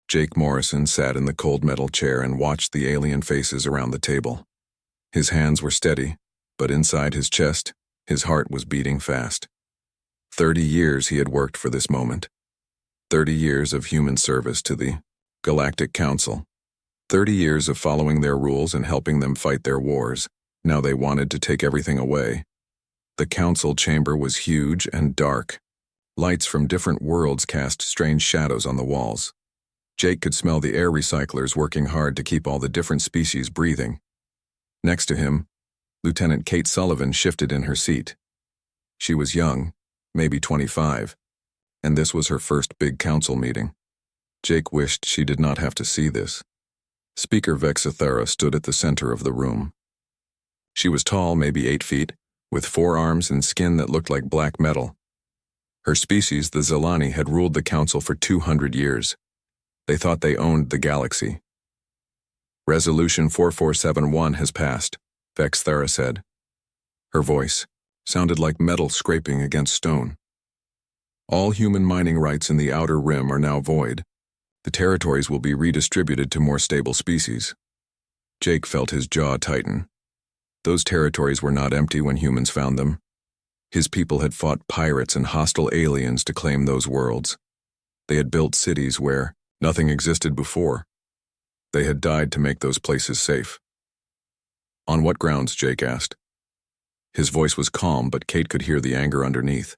Jake Morrison sat in the cold metal chair and watched the alien faces around the table. His hands were steady, but inside his chest, his heart was beating fast. 30 years he had worked for this moment. 30 years of human service to the Galactic Council. 30 years of following their rules and helping them fight their wars. Now they wanted to take everything away. The council chamber was huge and dark. Lights from different worlds cast strange shadows on the walls. Jake could smell the air recyclers working hard to keep all the different species breathing. Next to him, Lieutenant Kate Sullivan shifted in her seat. She was young, maybe 25, and this was her first big council meeting. Jake wished she did not have to see this. Speaker Vexithera stood at the center of the room. She was tall, maybe 8 feet, with 4 arms and skin that looked like black metal. Her species, the Zilani, had ruled the council for 200 years. They thought they owned the galaxy. Resolution 4471 has passed, Vexithera said. Her voice sounded like metal scraping against stone. All human mining rights in the Outer Rim are now void. The territories will be redistributed to more stable species. Jake felt his jaw tighten. Those territories were not empty when humans found them. His people had fought pirates and hostile aliens to claim those worlds. They had built cities where nothing existed before. They had died to make those places safe. On what grounds? Jake asked. His voice was calm, but Kate could hear the anger underneath.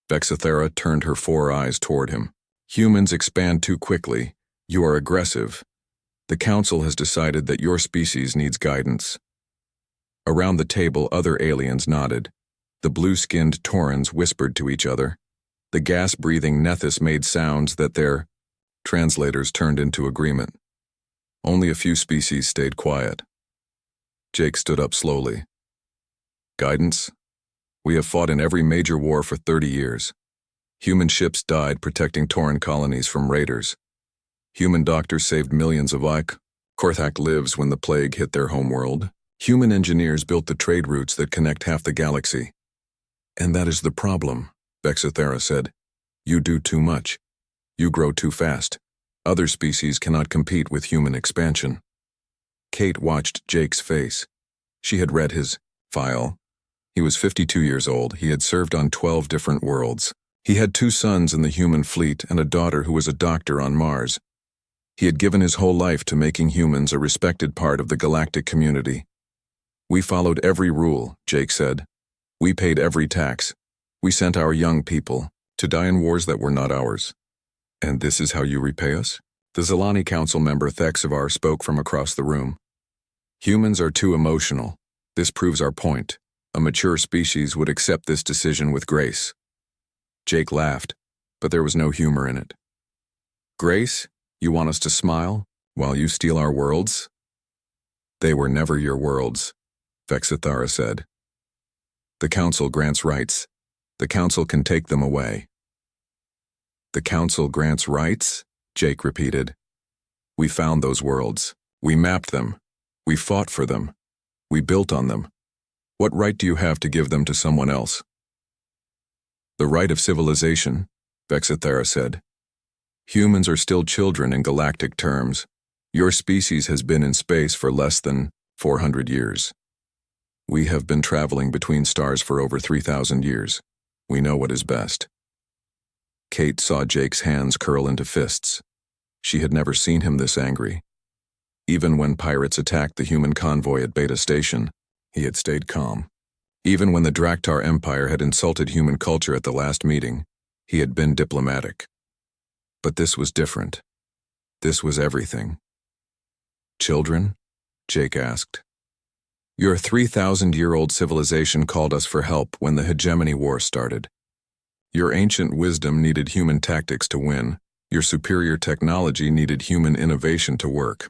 Vexithera turned her 4 eyes toward him. Humans expand too quickly. You are aggressive. The council has decided that your species needs guidance. Around the table, other aliens nodded. The blue-skinned Taurans whispered to each other. The gas-breathing Nethys made sounds that their translators turned into agreement. Only a few species stayed quiet. Jake stood up slowly. Guidance? We have fought in every major war for 30 years. Human ships died protecting Tauran colonies from raiders. Human doctors saved millions of lives. Korthak lives when the plague hit their homeworld. Human engineers built the trade routes that connect half the galaxy. And that is the problem, Vexithera said. You do too much. You grow too fast. Other species cannot compete with human expansion. Kate watched Jake's face. She had read his file. He was 52 years old. He had served on 12 different worlds. He had 2 sons in the human fleet and a daughter who was a doctor on Mars. He had given his whole life to making humans a respected part of the galactic community. We followed every rule, Jake said. We paid every tax. We sent our young people to die in wars that were not ours. And this is how you repay us? The Zilani Council member Thexavar spoke from across the room. Humans are too emotional. This proves our point. A mature species would accept this decision with grace. Jake laughed, but there was no humor in it. Grace? You want us to smile while you steal our worlds? They were never your worlds, Vexithera said. The Council grants rights. The Council can take them away. The Council grants rights? Jake repeated. We found those worlds. We mapped them. We fought for them. We built on them. What right do you have to give them to someone else? The right of civilization, Vexithera said. Humans are still children in galactic terms. Your species has been in space for less than 400 years. We have been traveling between stars for over 3,000 years. We know what is best. Kate saw Jake's hands curl into fists. She had never seen him this angry. Even when pirates attacked the human convoy at Beta Station, he had stayed calm. Even when the Draktar Empire had insulted human culture at the last meeting, he had been diplomatic. But this was different. This was everything. Children? Jake asked. Your 3,000-year-old civilization called us for help when the Hegemony War started. Your ancient wisdom needed human tactics to win. Your superior technology needed human innovation to work.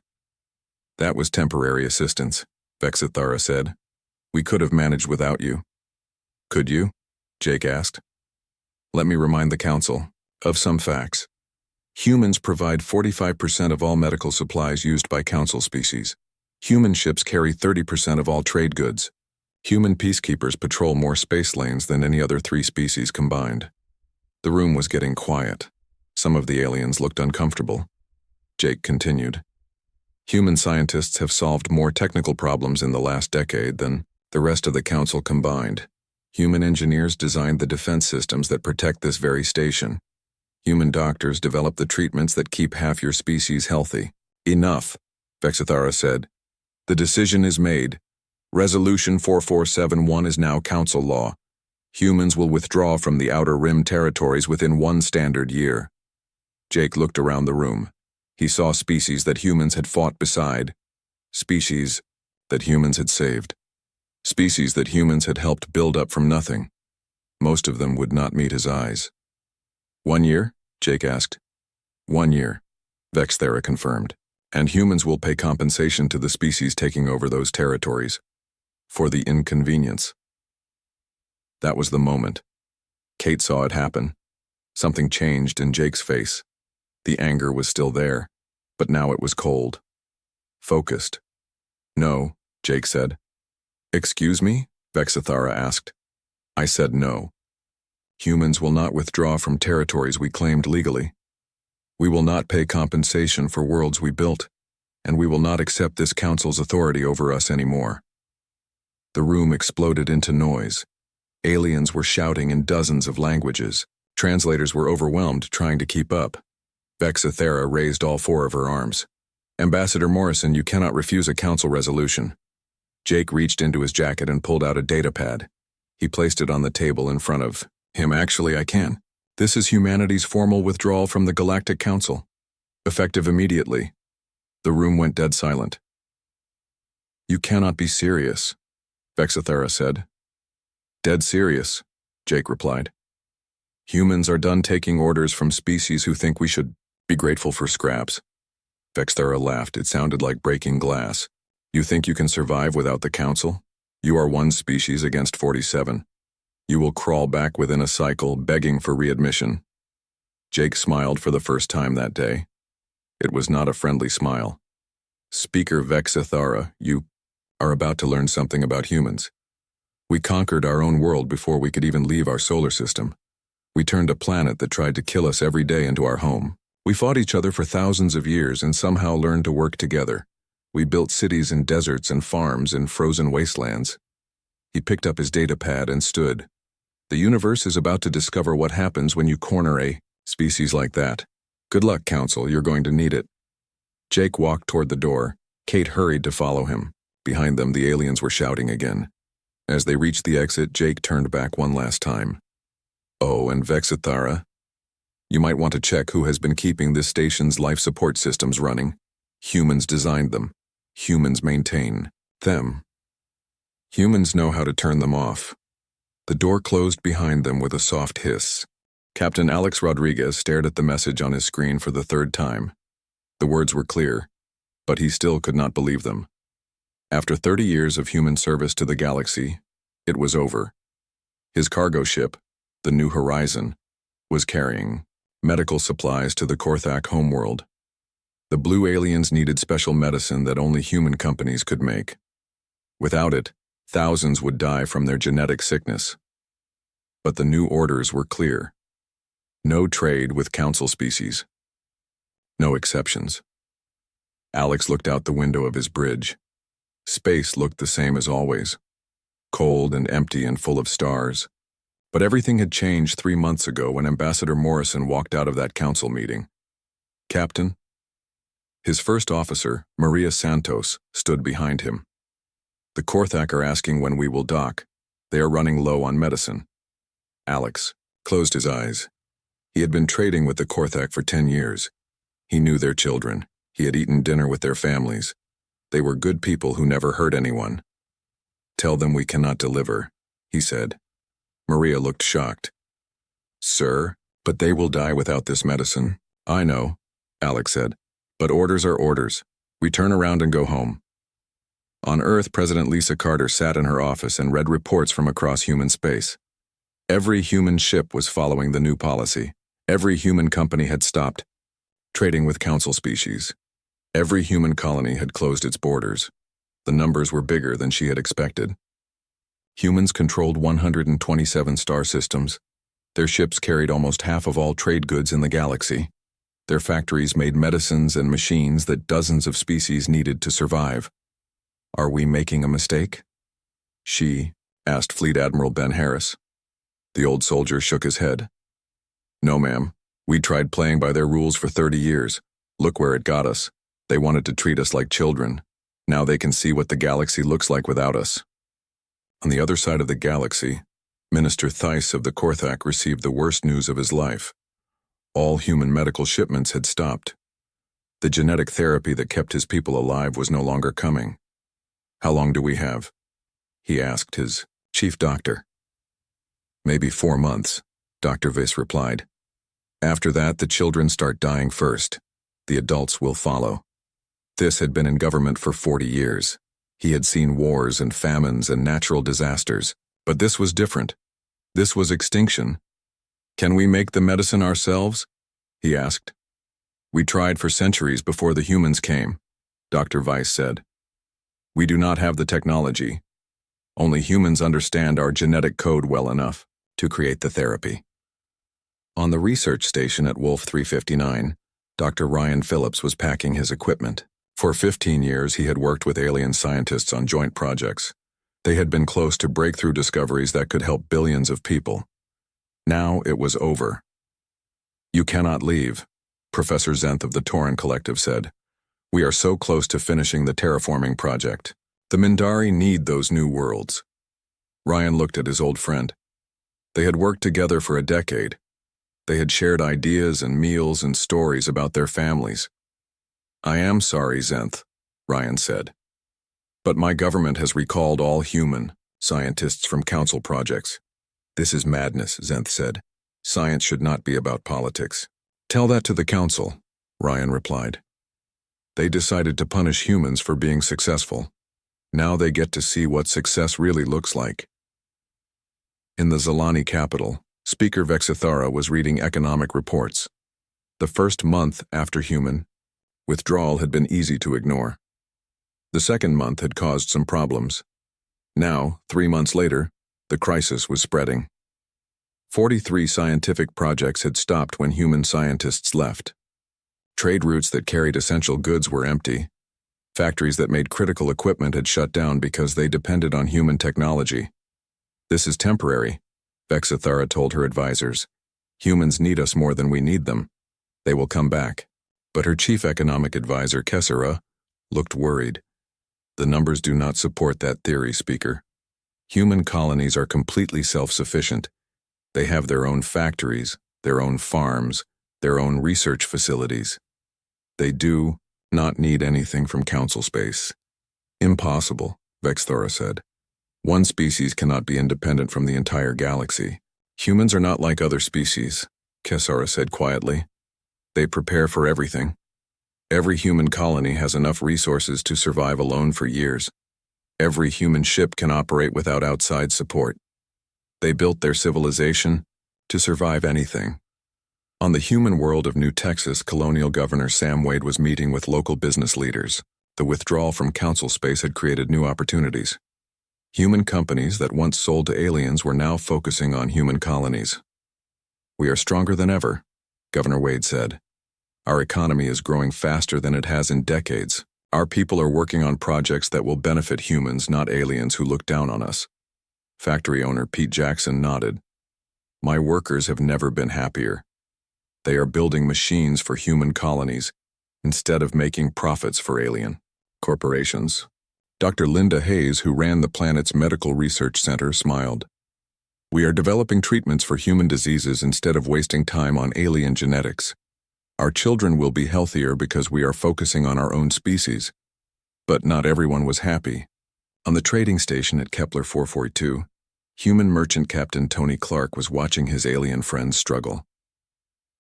That was temporary assistance, Vexithera said. We could have managed without you. Could you? Jake asked. Let me remind the Council of some facts. Humans provide 45% of all medical supplies used by Council species. Human ships carry 30% of all trade goods. Human peacekeepers patrol more space lanes than any other 3 species combined. The room was getting quiet. Some of the aliens looked uncomfortable. Jake continued. Human scientists have solved more technical problems in the last decade than the rest of the council combined. Human engineers designed the defense systems that protect this very station. Human doctors developed the treatments that keep half your species healthy. Enough, Vexithara said. The decision is made. Resolution 4471 is now council law. Humans will withdraw from the Outer Rim territories within 1 standard year. Jake looked around the room. He saw species that humans had fought beside. Species that humans had saved. Species that humans had helped build up from nothing. Most of them would not meet his eyes. 1 year? Jake asked. 1 year, Vexthera confirmed. And humans will pay compensation to the species taking over those territories. For the inconvenience. That was the moment. Kate saw it happen. Something changed in Jake's face. The anger was still there, but now it was cold. Focused. No, Jake said. Excuse me? Vexithara asked. I said no. Humans will not withdraw from territories we claimed legally. We will not pay compensation for worlds we built, and we will not accept this council's authority over us anymore. The room exploded into noise. Aliens were shouting in dozens of languages. Translators were overwhelmed trying to keep up. Vexithera raised all 4 of her arms. Ambassador Morrison, you cannot refuse a council resolution. Jake reached into his jacket and pulled out a datapad. He placed it on the table in front of him. Actually, I can. This is humanity's formal withdrawal from the Galactic Council. Effective immediately. The room went dead silent. You cannot be serious, Vexithera said. Dead serious, Jake replied. Humans are done taking orders from species who think we should be grateful for scraps. Vexthera laughed. It sounded like breaking glass. You think you can survive without the council? You are 1 species against 47. You will crawl back within a cycle, begging for readmission. Jake smiled for the first time that day. It was not a friendly smile. Speaker Vexithara, you are about to learn something about humans. We conquered our own world before we could even leave our solar system. We turned a planet that tried to kill us every day into our home. We fought each other for thousands of years and somehow learned to work together. We built cities in deserts and farms in frozen wastelands. He picked up his datapad and stood. The universe is about to discover what happens when you corner a species like that. Good luck, Council. You're going to need it. Jake walked toward the door. Kate hurried to follow him. Behind them, the aliens were shouting again. As they reached the exit, Jake turned back one last time. Oh, and Vexithara, you might want to check who has been keeping this station's life support systems running. Humans designed them. Humans maintain them. Humans know how to turn them off. The door closed behind them with a soft hiss. Captain Alex Rodriguez stared at the message on his screen for the 3rd time. The words were clear, but he still could not believe them. After 30 years of human service to the galaxy, it was over. His cargo ship, the New Horizon, was carrying medical supplies to the Korthak homeworld. The blue aliens needed special medicine that only human companies could make. Without it, thousands would die from their genetic sickness. But the new orders were clear. No trade with council species. No exceptions. Alex looked out the window of his bridge. Space looked the same as always. Cold and empty and full of stars. But everything had changed 3 months ago when Ambassador Morrison walked out of that council meeting. Captain? His first officer, Maria Santos, stood behind him. The Korthak are asking when we will dock. They are running low on medicine. Alex closed his eyes. He had been trading with the Korthak for 10 years. He knew their children. He had eaten dinner with their families. They were good people who never hurt anyone. Tell them we cannot deliver, he said. Maria looked shocked. Sir, but they will die without this medicine. I know, Alex said. But orders are orders. We turn around and go home. On Earth, President Lisa Carter sat in her office and read reports from across human space. Every human ship was following the new policy. Every human company had stopped trading with council species. Every human colony had closed its borders. The numbers were bigger than she had expected. Humans controlled 127 star systems. Their ships carried almost half of all trade goods in the galaxy. Their factories made medicines and machines that dozens of species needed to survive. Are we making a mistake? She asked Fleet Admiral Ben Harris. The old soldier shook his head. No, ma'am. We tried playing by their rules for 30 years. Look where it got us. They wanted to treat us like children. Now they can see what the galaxy looks like without us. On the other side of the galaxy, Minister Theiss of the Korthak received the worst news of his life. All human medical shipments had stopped. The genetic therapy that kept his people alive was no longer coming. How long do we have? He asked his chief doctor. Maybe 4 months, Dr. Viss replied. After that, the children start dying first. The adults will follow. This had been in government for 40 years. He had seen wars and famines and natural disasters, but this was different. This was extinction. Can we make the medicine ourselves? He asked. We tried for centuries before the humans came, Dr. Weiss said. We do not have the technology. Only humans understand our genetic code well enough to create the therapy. On the research station at Wolf 359, Dr. Ryan Phillips was packing his equipment. For 15 years, he had worked with alien scientists on joint projects. They had been close to breakthrough discoveries that could help billions of people. Now it was over. You cannot leave, Professor Zenth of the Torin Collective said. We are so close to finishing the terraforming project. The Mindari need those new worlds. Ryan looked at his old friend. They had worked together for a decade. They had shared ideas and meals and stories about their families. I am sorry, Zenth, Ryan said. But my government has recalled all human scientists from council projects. This is madness, Zenth said. Science should not be about politics. Tell that to the council, Ryan replied. They decided to punish humans for being successful. Now they get to see what success really looks like. In the Zalani capital, Speaker Vexithara was reading economic reports. The first month after human withdrawal had been easy to ignore. The second month had caused some problems. Now, 3 months later, the crisis was spreading. 43 scientific projects had stopped when human scientists left. Trade routes that carried essential goods were empty. Factories that made critical equipment had shut down because they depended on human technology. This is temporary, Vexithara told her advisors. Humans need us more than we need them. They will come back. But her chief economic advisor, Kessera, looked worried. The numbers do not support that theory, Speaker. Human colonies are completely self-sufficient. They have their own factories, their own farms, their own research facilities. They do not need anything from council space. Impossible, Vexthora said. One species cannot be independent from the entire galaxy. Humans are not like other species, Kessara said quietly. They prepare for everything. Every human colony has enough resources to survive alone for years. Every human ship can operate without outside support. They built their civilization to survive anything. On the human world of New Texas, Colonial Governor Sam Wade was meeting with local business leaders. The withdrawal from council space had created new opportunities. Human companies that once sold to aliens were now focusing on human colonies. We are stronger than ever, Governor Wade said. Our economy is growing faster than it has in decades. Our people are working on projects that will benefit humans, not aliens who look down on us. Factory owner Pete Jackson nodded. My workers have never been happier. They are building machines for human colonies instead of making profits for alien corporations. Dr. Linda Hayes, who ran the planet's medical research center, smiled. We are developing treatments for human diseases instead of wasting time on alien genetics. Our children will be healthier because we are focusing on our own species. But not everyone was happy. On the trading station at Kepler 442, human merchant Captain Tony Clark was watching his alien friends struggle.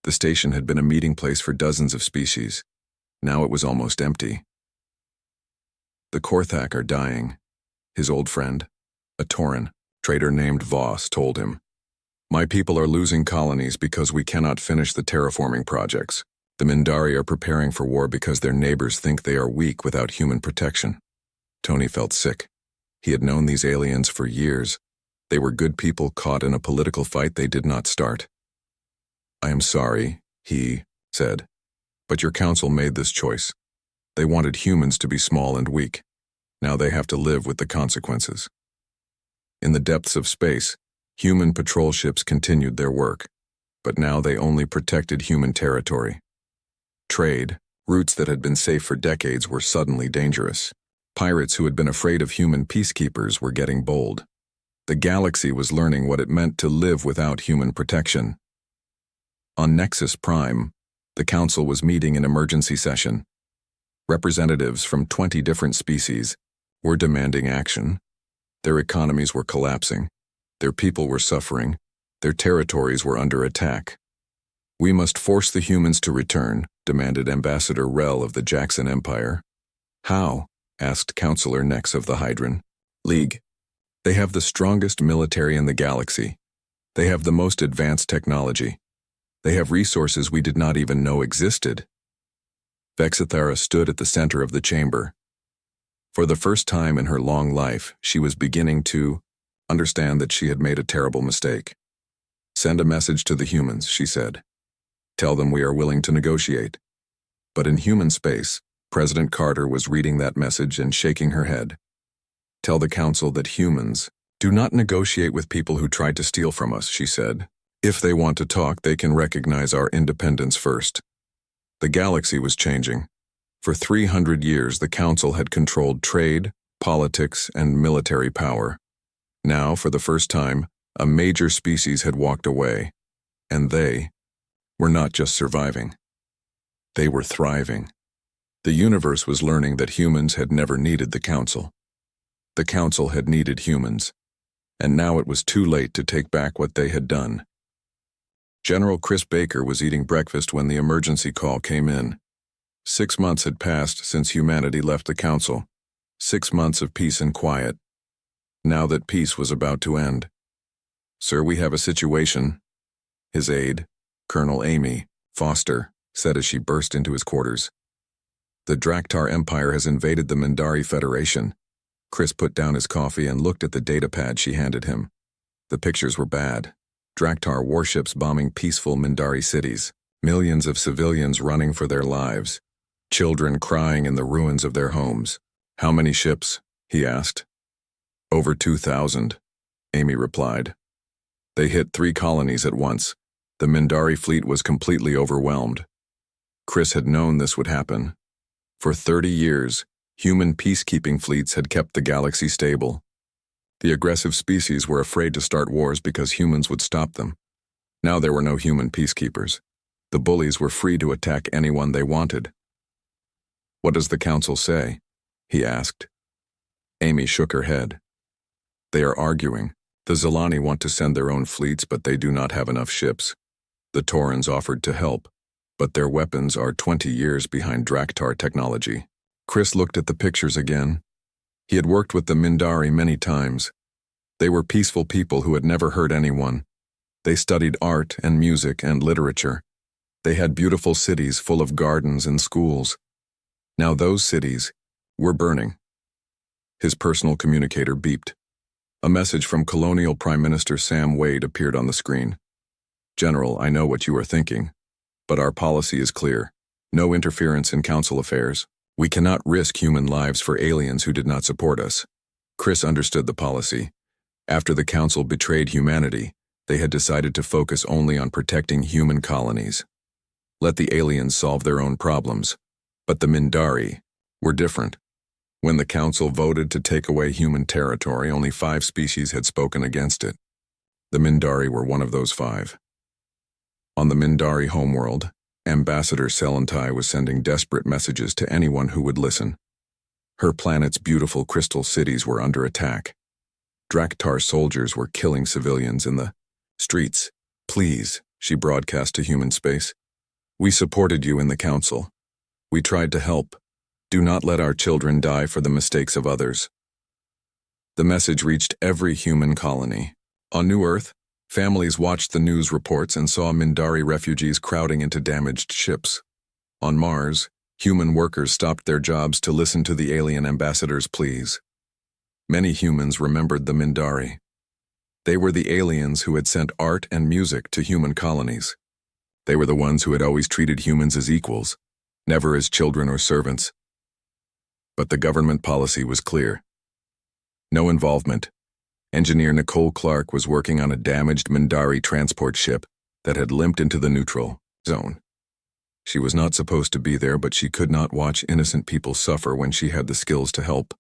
The station had been a meeting place for dozens of species. Now it was almost empty. The Korthak are dying, his old friend, a Tauran trader named Voss, told him. My people are losing colonies because we cannot finish the terraforming projects. The Mindari are preparing for war because their neighbors think they are weak without human protection. Tony felt sick. He had known these aliens for years. They were good people caught in a political fight they did not start. I am sorry, he said. But your council made this choice. They wanted humans to be small and weak. Now they have to live with the consequences. In the depths of space, human patrol ships continued their work, but now they only protected human territory. Trade, routes that had been safe for decades, were suddenly dangerous. Pirates who had been afraid of human peacekeepers were getting bold. The galaxy was learning what it meant to live without human protection. On Nexus Prime, the Council was meeting in emergency session. Representatives from 20 different species were demanding action. Their economies were collapsing. Their people were suffering. Their territories were under attack. "We must force the humans to return," demanded Ambassador Rel of the Jackson Empire. "How?" asked Counselor Nex of the Hydran. "League. They have the strongest military in the galaxy. They have the most advanced technology. They have resources we did not even know existed." Vexithara stood at the center of the chamber. For the first time in her long life, she was beginning to understand that she had made a terrible mistake. "Send a message to the humans," she said. "Tell them we are willing to negotiate." But in human space, President Carter was reading that message and shaking her head. "Tell the Council that humans do not negotiate with people who tried to steal from us," she said. "If they want to talk, they can recognize our independence first." The galaxy was changing. For 300 years, the Council had controlled trade, politics, and military power. Now, for the first time, a major species had walked away, and they were not just surviving. They were thriving. The universe was learning that humans had never needed the Council. The Council had needed humans, and now it was too late to take back what they had done. General Chris Baker was eating breakfast when the emergency call came in. 6 months had passed since humanity left the Council. 6 months of peace and quiet. Now that peace was about to end. "Sir, we have a situation," his aide, Colonel Amy Foster, said as she burst into his quarters. "The Draktar Empire has invaded the Mindari Federation." Chris put down his coffee and looked at the datapad she handed him. The pictures were bad. Draktar warships bombing peaceful Mindari cities. Millions of civilians running for their lives. Children crying in the ruins of their homes. "How many ships?" he asked. "Over 2,000, Amy replied. "They hit 3 colonies at once. The Mindari fleet was completely overwhelmed." Chris had known this would happen. For 30 years, human peacekeeping fleets had kept the galaxy stable. The aggressive species were afraid to start wars because humans would stop them. Now there were no human peacekeepers. The bullies were free to attack anyone they wanted. "What does the Council say?" he asked. Amy shook her head. "They are arguing. The Zilani want to send their own fleets, but they do not have enough ships. The Taurans offered to help, but their weapons are 20 years behind Draktar technology." Chris looked at the pictures again. He had worked with the Mindari many times. They were peaceful people who had never hurt anyone. They studied art and music and literature. They had beautiful cities full of gardens and schools. Now those cities were burning. His personal communicator beeped. A message from Colonial Prime Minister Sam Wade appeared on the screen. "General, I know what you are thinking, but our policy is clear. No interference in Council affairs. We cannot risk human lives for aliens who did not support us." Chris understood the policy. After the Council betrayed humanity, they had decided to focus only on protecting human colonies. Let the aliens solve their own problems. But the Mindari were different. When the Council voted to take away human territory, only 5 species had spoken against it. The Mindari were one of those 5. On the Mindari homeworld, Ambassador Selentai was sending desperate messages to anyone who would listen. Her planet's beautiful crystal cities were under attack. Draktar soldiers were killing civilians in the streets. "Please," she broadcast to human space. "We supported you in the Council. We tried to help. Do not let our children die for the mistakes of others." The message reached every human colony. On New Earth, families watched the news reports and saw Mindari refugees crowding into damaged ships. On Mars, human workers stopped their jobs to listen to the alien ambassador's pleas. Many humans remembered the Mindari. They were the aliens who had sent art and music to human colonies. They were the ones who had always treated humans as equals. never as children or servants. But the government policy was clear. No involvement. Engineer Nicole Clark was working on a damaged Mindari transport ship that had limped into the neutral zone. She was not supposed to be there, but she could not watch innocent people suffer when she had the skills to help.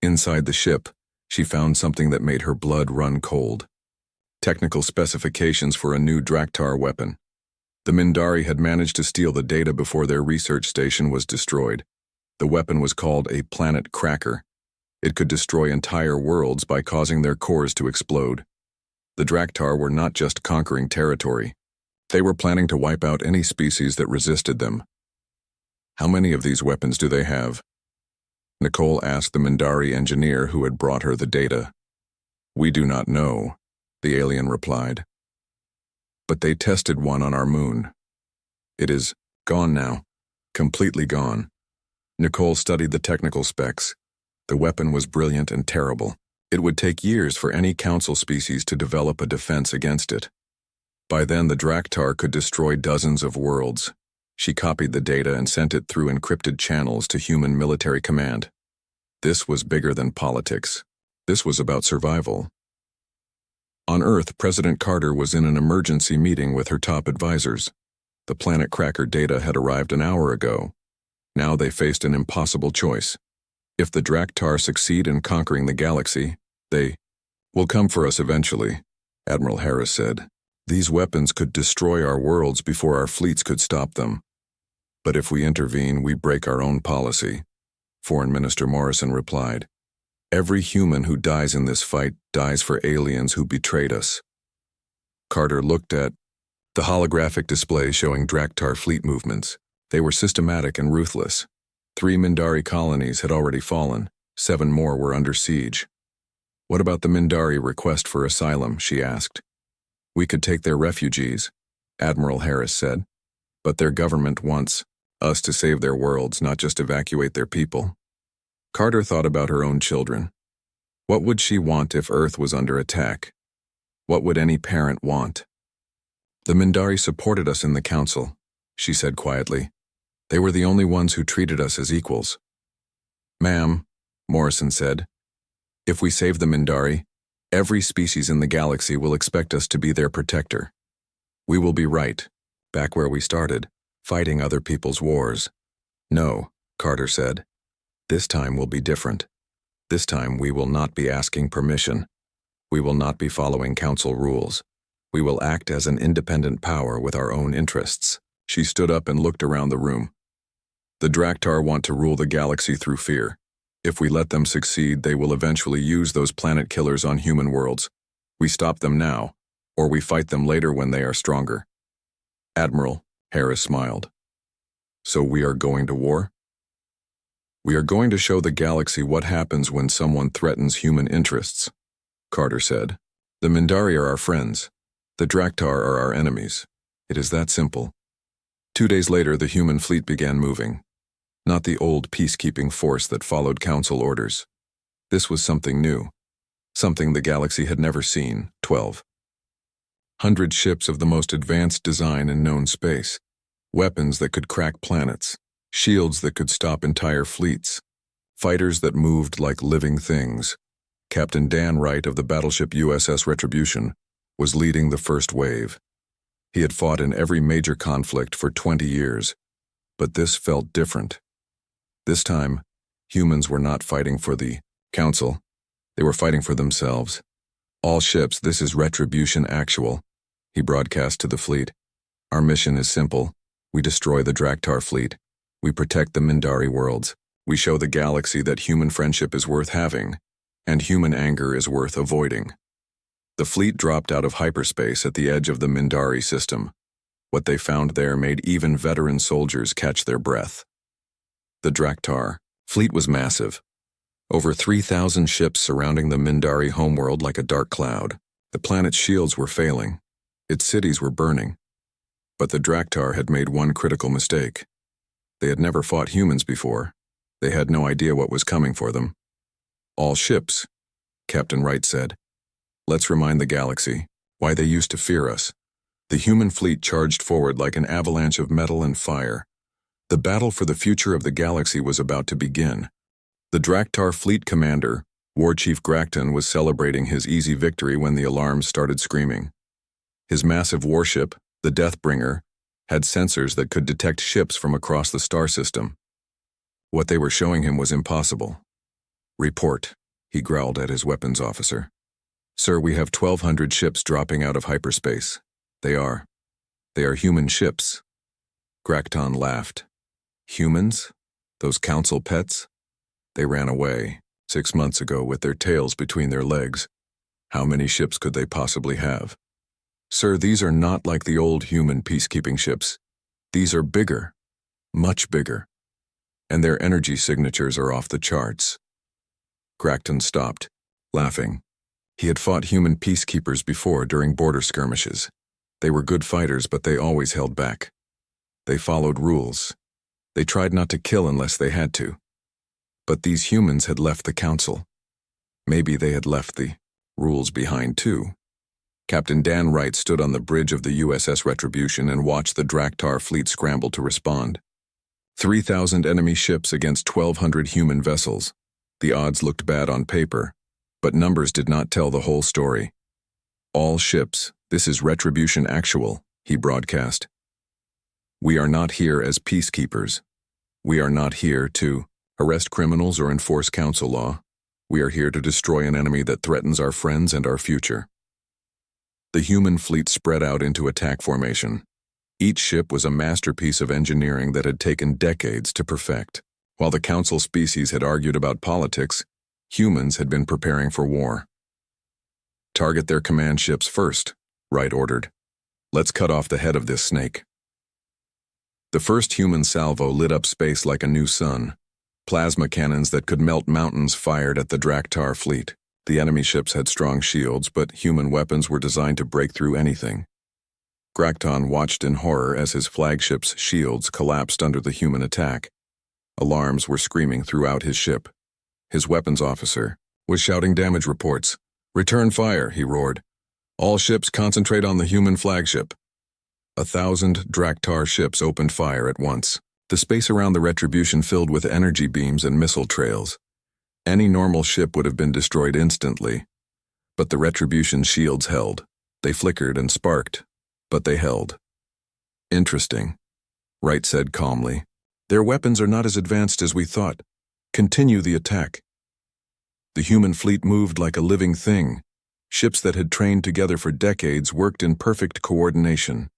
Inside the ship, she found something that made her blood run cold. Technical specifications for a new Draktar weapon. The Mindari had managed to steal the data before their research station was destroyed. The weapon was called a planet cracker. It could destroy entire worlds by causing their cores to explode. The Draktar were not just conquering territory. They were planning to wipe out any species that resisted them. How many of these weapons do they have? Nicole asked the Mindari engineer who had brought her the data. We do not know, the alien replied. But they tested one on our moon. It is gone now, completely gone. Nicole studied the technical specs. The weapon was brilliant and terrible. It would take years for any council species to develop a defense against it. By then, the Draktar could destroy dozens of worlds. She copied the data and sent it through encrypted channels to human military command. This was bigger than politics. This was about survival. On Earth, President Carter was in an emergency meeting with her top advisors. The planet cracker data had arrived an hour ago. Now they faced an impossible choice. If the Draktar succeed in conquering the galaxy, they will come for us eventually, Admiral Harris said. These weapons could destroy our worlds before our fleets could stop them. But if we intervene, we break our own policy, Foreign Minister Morrison replied. Every human who dies in this fight dies for aliens who betrayed us. Carter looked at the holographic display showing Draktar fleet movements. They were systematic and ruthless. 3 Mindari colonies had already fallen. 7 more were under siege. What about the Mindari request for asylum, she asked. We could take their refugees, Admiral Harris said. But their government wants us to save their worlds, not just evacuate their people. Carter thought about her own children. What would she want if Earth was under attack? What would any parent want? The Mindari supported us in the council, she said quietly. They were the only ones who treated us as equals. Ma'am, Morrison said, if we save the Mindari, every species in the galaxy will expect us to be their protector. We will be right, back where we started, fighting other people's wars. No, Carter said. This time will be different. This time we will not be asking permission. We will not be following council rules. We will act as an independent power with our own interests. She stood up and looked around the room. The Draktar want to rule the galaxy through fear. If we let them succeed, they will eventually use those planet killers on human worlds. We stop them now, or we fight them later when they are stronger. Admiral, Harris smiled. So we are going to war? We are going to show the galaxy what happens when someone threatens human interests, Carter said. The Mindari are our friends. The Draktar are our enemies. It is that simple. 2 days later, the human fleet began moving. Not the old peacekeeping force that followed council orders. This was something new. Something the galaxy had never seen. 1,200 ships of the most advanced design in known space. Weapons that could crack planets. Shields that could stop entire fleets. Fighters that moved like living things. Captain Dan Wright of the battleship USS Retribution was leading the first wave. He had fought in every major conflict for 20 years, but this felt different. This time, humans were not fighting for the council. They were fighting for themselves. All ships, this is Retribution Actual, he broadcast to the fleet. Our mission is simple. We destroy the Draktar fleet. We protect the Mindari worlds. We show the galaxy that human friendship is worth having, and human anger is worth avoiding. The fleet dropped out of hyperspace at the edge of the Mindari system. What they found there made even veteran soldiers catch their breath. The Draktar fleet was massive. Over 3,000 ships surrounding the Mindari homeworld like a dark cloud. The planet's shields were failing. Its cities were burning. But the Draktar had made one critical mistake. They had never fought humans before. They had no idea what was coming for them. All ships, Captain Wright said. Let's remind the galaxy why they used to fear us. The human fleet charged forward like an avalanche of metal and fire. The battle for the future of the galaxy was about to begin. The Draktar fleet commander, War Chief Grakton, was celebrating his easy victory when the alarms started screaming. His massive warship, the Deathbringer, had sensors that could detect ships from across the star system. What they were showing him was impossible. "Report," he growled at his weapons officer. "Sir, we have 1,200 ships dropping out of hyperspace. They are human ships." Grakton laughed. "Humans? Those council pets? They ran away 6 months ago with their tails between their legs. How many ships could they possibly have? Sir, these are not like the old human peacekeeping ships. These are bigger, much bigger. And their energy signatures are off the charts." Grakton stopped, laughing. He had fought human peacekeepers before during border skirmishes. They were good fighters, but they always held back. They followed rules. They tried not to kill unless they had to. But these humans had left the council. Maybe they had left the rules behind too. Captain Dan Wright stood on the bridge of the USS Retribution and watched the Draktar fleet scramble to respond. 3,000 enemy ships against 1,200 human vessels. The odds looked bad on paper, but numbers did not tell the whole story. "All ships, this is Retribution Actual," he broadcast. "We are not here as peacekeepers. We are not here to arrest criminals or enforce council law. We are here to destroy an enemy that threatens our friends and our future." The human fleet spread out into attack formation. Each ship was a masterpiece of engineering that had taken decades to perfect. While the council species had argued about politics, humans had been preparing for war. "Target their command ships first," Wright ordered. "Let's cut off the head of this snake." The first human salvo lit up space like a new sun. Plasma cannons that could melt mountains fired at the Draktar fleet. The enemy ships had strong shields, but human weapons were designed to break through anything. Grakton watched in horror as his flagship's shields collapsed under the human attack. Alarms were screaming throughout his ship. His weapons officer was shouting damage reports. "Return fire," he roared. "All ships concentrate on the human flagship." 1,000 Draktar ships opened fire at once. The space around the Retribution filled with energy beams and missile trails. Any normal ship would have been destroyed instantly. But the Retribution's shields held. They flickered and sparked, but they held. "Interesting," Wright said calmly. "Their weapons are not as advanced as we thought. Continue the attack." The human fleet moved like a living thing. Ships that had trained together for decades worked in perfect coordination.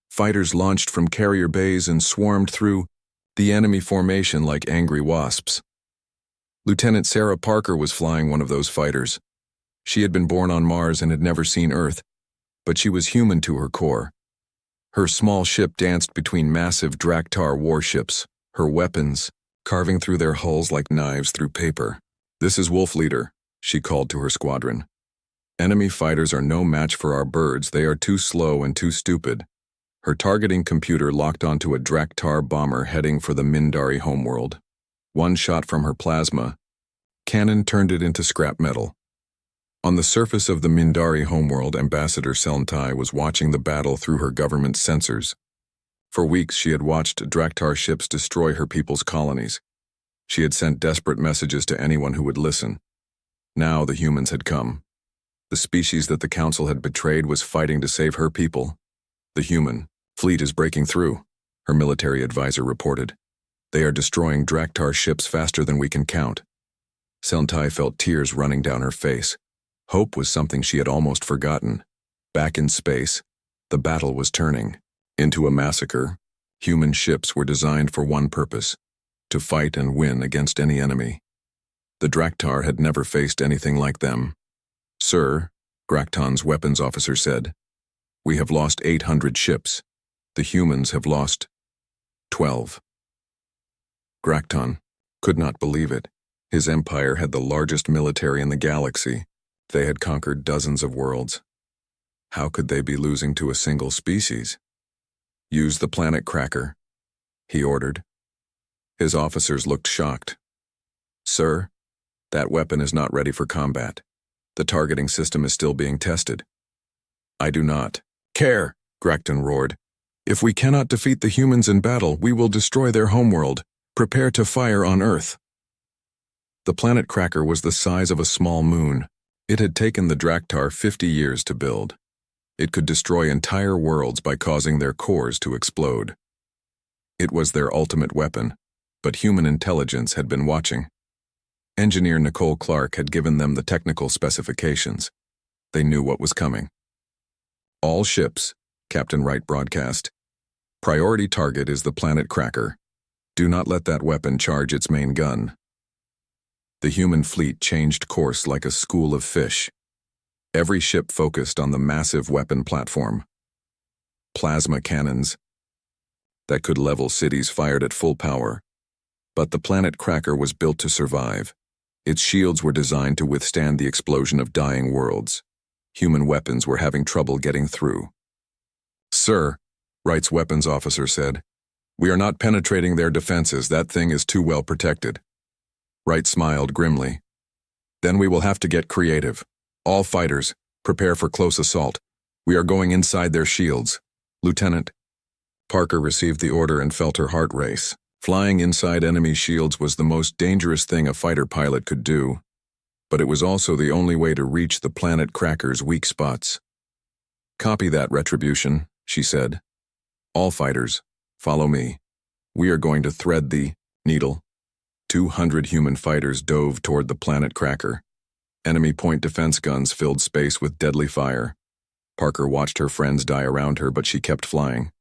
Fighters launched from carrier bays and swarmed through the enemy formation like angry wasps. Lieutenant Sarah Parker was flying one of those fighters. She had been born on Mars and had never seen Earth, but she was human to her core. Her small ship danced between massive Draktar warships, her weapons carving through their hulls like knives through paper. "This is Wolf Leader," she called to her squadron. "Enemy fighters are no match for our birds. They are too slow and too stupid." Her targeting computer locked onto a Draktar bomber heading for the Mindari homeworld. One shot from her plasma cannon turned it into scrap metal. On the surface of the Mindari homeworld, Ambassador Selntai was watching the battle through her government sensors. For weeks she had watched Draktar ships destroy her people's colonies. She had sent desperate messages to anyone who would listen. Now the humans had come. The species that the Council had betrayed was fighting to save her people. "The human fleet is breaking through," her military advisor reported. "They are destroying Draktar ships faster than we can count." Selntai felt tears running down her face. Hope was something she had almost forgotten. Back in space, the battle was turning into a massacre. Human ships were designed for one purpose: to fight and win against any enemy. The Draktar had never faced anything like them. "Sir," Grakton's weapons officer said, "we have lost 800 ships. The humans have lost 12. Grakton could not believe it. His empire had the largest military in the galaxy. They had conquered dozens of worlds. How could they be losing to a single species? "Use the planet cracker," he ordered. His officers looked shocked. "Sir, that weapon is not ready for combat. The targeting system is still being tested." "I do not care," Grakton roared. If we cannot defeat the humans in battle, we will destroy their homeworld. Prepare to fire on Earth." The planet Cracker was the size of a small moon. It had taken the Draktar 50 years to build. It could destroy entire worlds by causing their cores to explode. It was their ultimate weapon, but human intelligence had been watching. Engineer Nicole Clark had given them the technical specifications. They knew what was coming. "All ships," Captain Wright broadcast. "Priority target is the planet Cracker. Do not let that weapon charge its main gun." The human fleet changed course like a school of fish. Every ship focused on the massive weapon platform. Plasma cannons that could level cities fired at full power. But the planet Cracker was built to survive. Its shields were designed to withstand the explosion of dying worlds. Human weapons were having trouble getting through. "Sir," Wright's weapons officer said, "we are not penetrating their defenses. That thing is too well protected." Wright smiled grimly. "Then we will have to get creative. All fighters, prepare for close assault. We are going inside their shields." "Lieutenant." Parker received the order and felt her heart race. Flying inside enemy shields was the most dangerous thing a fighter pilot could do, but it was also the only way to reach the planet Cracker's weak spots. "Copy that, Retribution," she said. "All fighters, follow me. We are going to thread the needle." 200 human fighters dove toward the planet Cracker. Enemy point defense guns filled space with deadly fire. Parker watched her friends die around her, but she kept flying.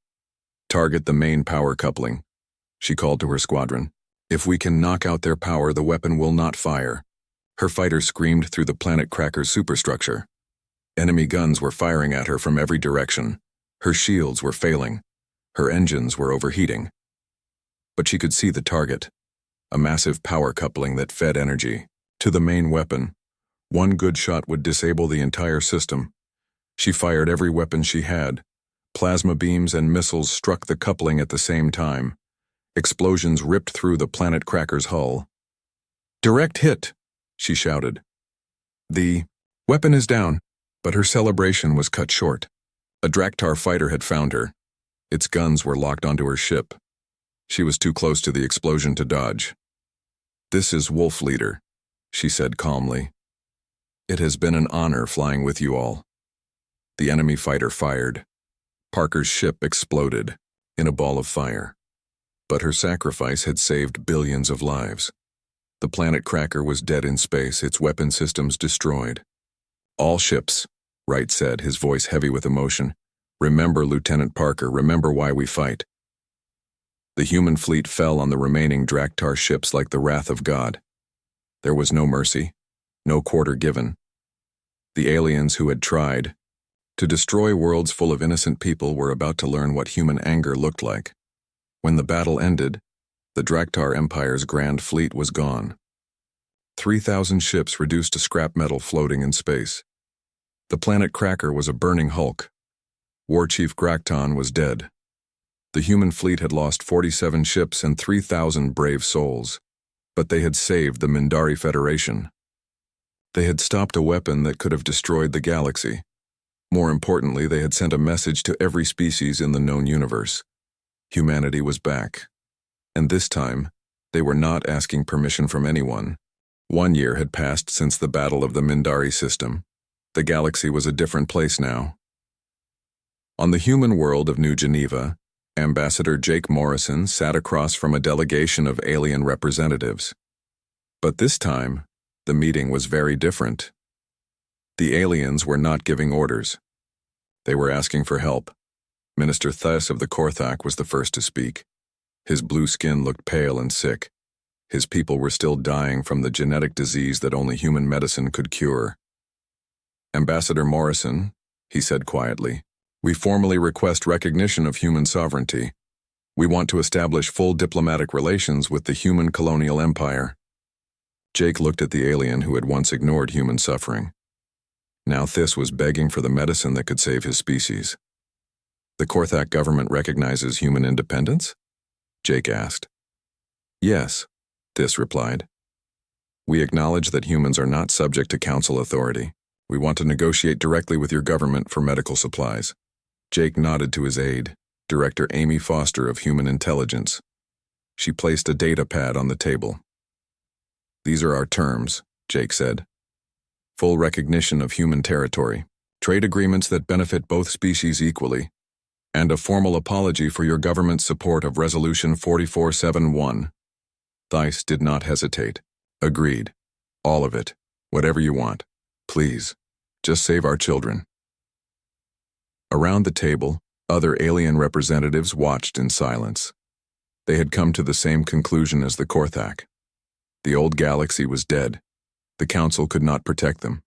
"Target the main power coupling," she called to her squadron. "If we can knock out their power, the weapon will not fire." Her fighters screamed through the planet Cracker's superstructure. Enemy guns were firing at her from every direction. Her shields were failing. Her engines were overheating. But she could see the target, a massive power coupling that fed energy to the main weapon. One good shot would disable the entire system. She fired every weapon she had. Plasma beams and missiles struck the coupling at the same time. Explosions ripped through the planet Cracker's hull. "Direct hit," she shouted. "The weapon is down," but her celebration was cut short. A Draktar fighter had found her. Its guns were locked onto her ship. She was too close to the explosion to dodge. "This is Wolf Leader," she said calmly. "It has been an honor flying with you all." The enemy fighter fired. Parker's ship exploded in a ball of fire. But her sacrifice had saved billions of lives. The planet Cracker was dead in space, its weapon systems destroyed. "All ships," Wright said, his voice heavy with emotion. "Remember, Lieutenant Parker, remember why we fight." The human fleet fell on the remaining Draktar ships like the wrath of God. There was no mercy, no quarter given. The aliens who had tried to destroy worlds full of innocent people were about to learn what human anger looked like. When the battle ended, the Draktar Empire's grand fleet was gone. 3,000 ships reduced to scrap metal floating in space. The planet Cracker was a burning hulk. War Chief Grakton was dead. The human fleet had lost 47 ships and 3,000 brave souls, but they had saved the Mindari Federation. They had stopped a weapon that could have destroyed the galaxy. More importantly, they had sent a message to every species in the known universe. Humanity was back. And this time, they were not asking permission from anyone. 1 year had passed since the battle of the Mindari system. The galaxy was a different place now. On the human world of New Geneva, Ambassador Jake Morrison sat across from a delegation of alien representatives. But this time, the meeting was very different. The aliens were not giving orders. They were asking for help. Minister Thess of the Korthak was the first to speak. His blue skin looked pale and sick. His people were still dying from the genetic disease that only human medicine could cure. "Ambassador Morrison," he said quietly, "we formally request recognition of human sovereignty. We want to establish full diplomatic relations with the human colonial empire." Jake looked at the alien who had once ignored human suffering. Now Thess was begging for the medicine that could save his species. "The Korthak government recognizes human independence?" Jake asked. "Yes," Thess replied. "We acknowledge that humans are not subject to council authority. We want to negotiate directly with your government for medical supplies." Jake nodded to his aide. Director Amy Foster of Human Intelligence. She placed a data pad on the table. "These are our terms," Jake said. "Full recognition of human territory, trade agreements that benefit both species equally, and a formal apology for your government's support of Resolution 4471. Theiss did not hesitate. "Agreed. All of it. Whatever you want. Please. Just save our children." Around the table, other alien representatives watched in silence. They had come to the same conclusion as the Korthak. The old galaxy was dead. The Council could not protect them.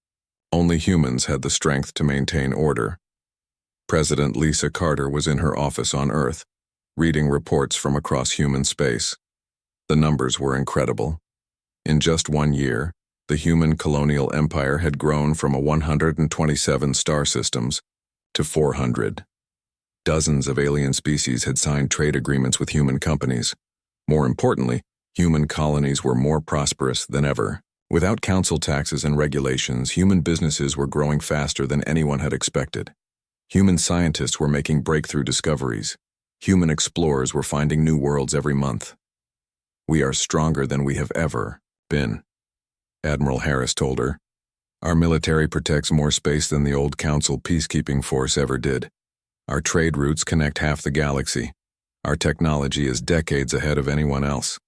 Only humans had the strength to maintain order. President Lisa Carter was in her office on Earth, reading reports from across human space. The numbers were incredible. In just 1 year, the human colonial empire had grown from 127 star systems to 400. Dozens of alien species had signed trade agreements with human companies. More importantly, human colonies were more prosperous than ever. Without council taxes and regulations, human businesses were growing faster than anyone had expected. Human scientists were making breakthrough discoveries. Human explorers were finding new worlds every month. "We are stronger than we have ever been," Admiral Harris told her. "Our military protects more space than the old Council peacekeeping force ever did. Our trade routes connect half the galaxy. Our technology is decades ahead of anyone else."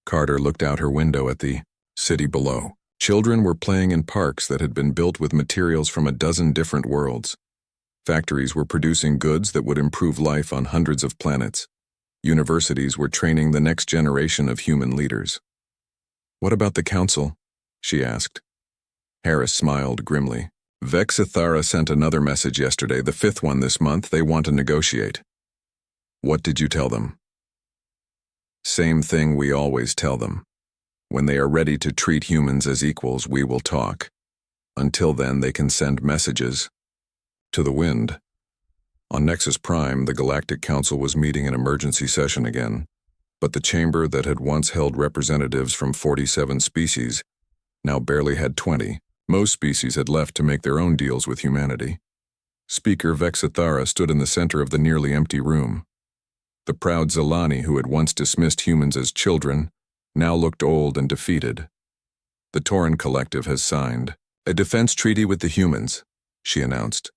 Carter looked out her window at the city below. Children were playing in parks that had been built with materials from a dozen different worlds. Factories were producing goods that would improve life on hundreds of planets. Universities were training the next generation of human leaders. "What about the Council?" she asked. Harris smiled grimly. "Vexithara sent another message yesterday, the 5th one this month. They want to negotiate." "What did you tell them?" "Same thing we always tell them. When they are ready to treat humans as equals, we will talk. Until then, they can send messages to the wind." On Nexus Prime, the Galactic Council was meeting in emergency session again, but the chamber that had once held representatives from 47 species now barely had 20. Most species had left to make their own deals with humanity. Speaker Vexithara stood in the center of the nearly empty room. The proud Zilani, who had once dismissed humans as children, now looked old and defeated. "The Tauran Collective has signed a defense treaty with the humans," she announced.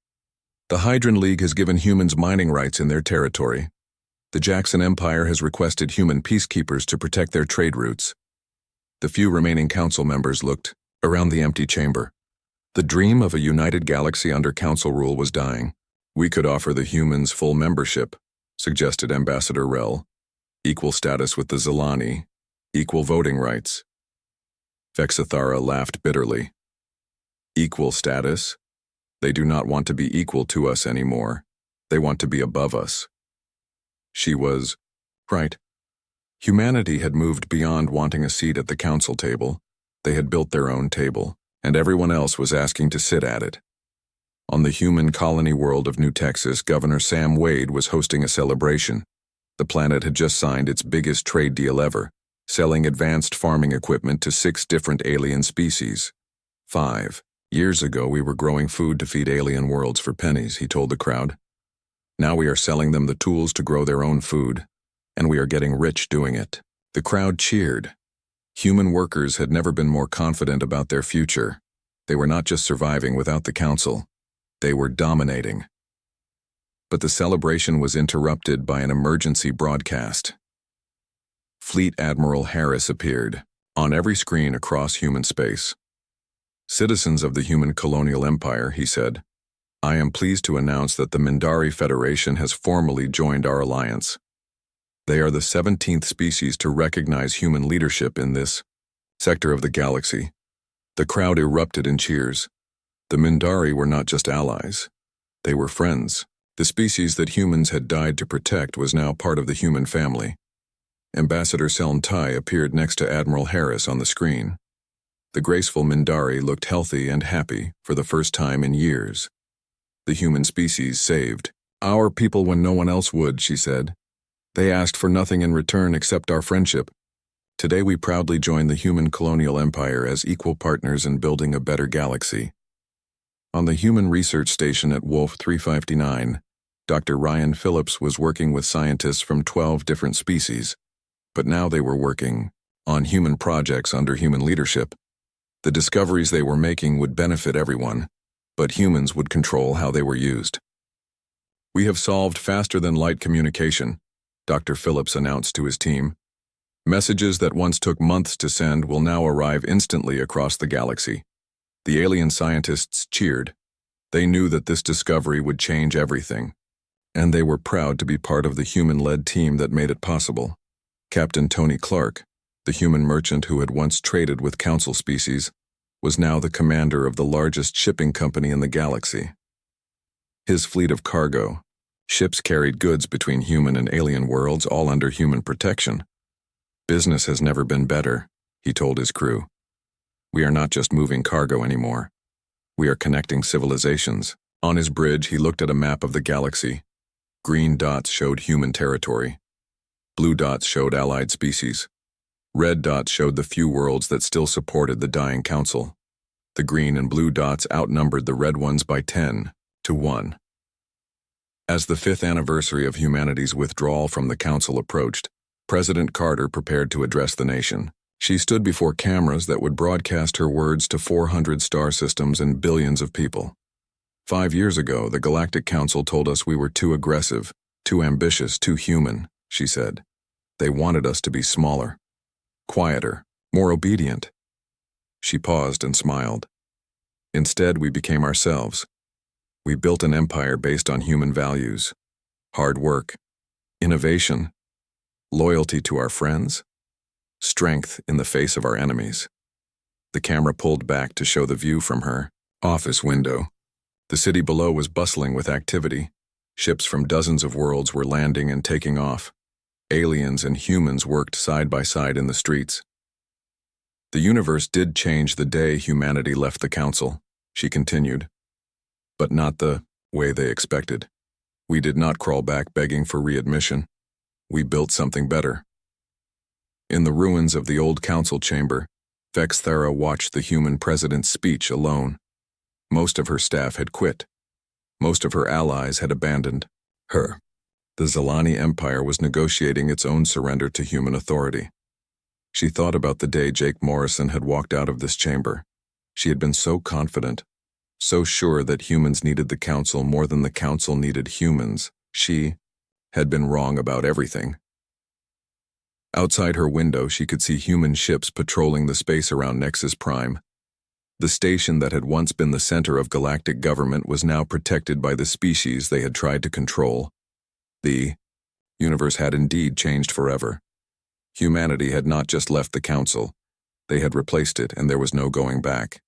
"The Hydron League has given humans mining rights in their territory. The Jackson Empire has requested human peacekeepers to protect their trade routes." The few remaining council members looked around the empty chamber. The dream of a united galaxy under council rule was dying. "We could offer the humans full membership," suggested Ambassador Rel. "Equal status with the Zilani. Equal voting rights." Vexithara laughed bitterly. "Equal status? They do not want to be equal to us anymore. They want to be above us." She was right. Humanity had moved beyond wanting a seat at the council table. They had built their own table, and everyone else was asking to sit at it. On the human colony world of New Texas, Governor Sam Wade was hosting a celebration. The planet had just signed its biggest trade deal ever, selling advanced farming equipment to 6 different alien species. 5 years ago, we were growing food to feed alien worlds for pennies, he told the crowd. Now we are selling them the tools to grow their own food, and we are getting rich doing it. The crowd cheered. Human workers had never been more confident about their future. They were not just surviving without the council. They were dominating. But the celebration was interrupted by an emergency broadcast. Fleet Admiral Harris appeared, on every screen across human space. "Citizens of the human colonial empire," he said, "I am pleased to announce that the Mindari Federation has formally joined our alliance. They are the 17th species to recognize human leadership in this sector of the galaxy." The crowd erupted in cheers. The Mindari were not just allies. They were friends. The species that humans had died to protect was now part of the human family. Ambassador Selm Tai appeared next to Admiral Harris on the screen. The graceful Mindari looked healthy and happy for the first time in years. "The human species saved our people when no one else would," she said. "They asked for nothing in return except our friendship. Today we proudly join the human colonial empire as equal partners in building a better galaxy." On the human research station at Wolf 359, Dr. Ryan Phillips was working with scientists from 12 different species, but now they were working on human projects under human leadership. The discoveries they were making would benefit everyone, but humans would control how they were used. "We have solved faster-than-light communication," Dr. Phillips announced to his team. "Messages that once took months to send will now arrive instantly across the galaxy." The alien scientists cheered. They knew that this discovery would change everything, and they were proud to be part of the human-led team that made it possible. Captain Tony Clark, the human merchant who had once traded with council species, was now the commander of the largest shipping company in the galaxy. His fleet of cargo, ships carried goods between human and alien worlds, all under human protection. "Business has never been better," he told his crew. "We are not just moving cargo anymore. We are connecting civilizations." On his bridge, he looked at a map of the galaxy. Green dots showed human territory. Blue dots showed allied species. Red dots showed the few worlds that still supported the dying council. The green and blue dots outnumbered the red ones by 10 to 1. As the 5th anniversary of humanity's withdrawal from the council approached, President Carter prepared to address the nation. She stood before cameras that would broadcast her words to 400 star systems and billions of people. "5 years ago, the Galactic Council told us we were too aggressive, too ambitious, too human," she said. "They wanted us to be smaller, quieter, more obedient." She paused and smiled. "Instead, we became ourselves. We built an empire based on human values, hard work, innovation, loyalty to our friends, strength in the face of our enemies." The camera pulled back to show the view from her office window. The city below was bustling with activity. Ships from dozens of worlds were landing and taking off. Aliens and humans worked side by side in the streets. "The universe did change the day humanity left the council," she continued, "but not the way they expected. We did not crawl back begging for readmission. We built something better." In the ruins of the old council chamber, Vex Thera watched the human president's speech alone. Most of her staff had quit. Most of her allies had abandoned her. The Zalani Empire was negotiating its own surrender to human authority. She thought about the day Jake Morrison had walked out of this chamber. She had been so confident, so sure that humans needed the council more than the council needed humans. She had been wrong about everything. Outside her window, she could see human ships patrolling the space around Nexus Prime. The station that had once been the center of galactic government was now protected by the species they had tried to control. The universe had indeed changed forever. Humanity had not just left the council. They had replaced it, and there was no going back.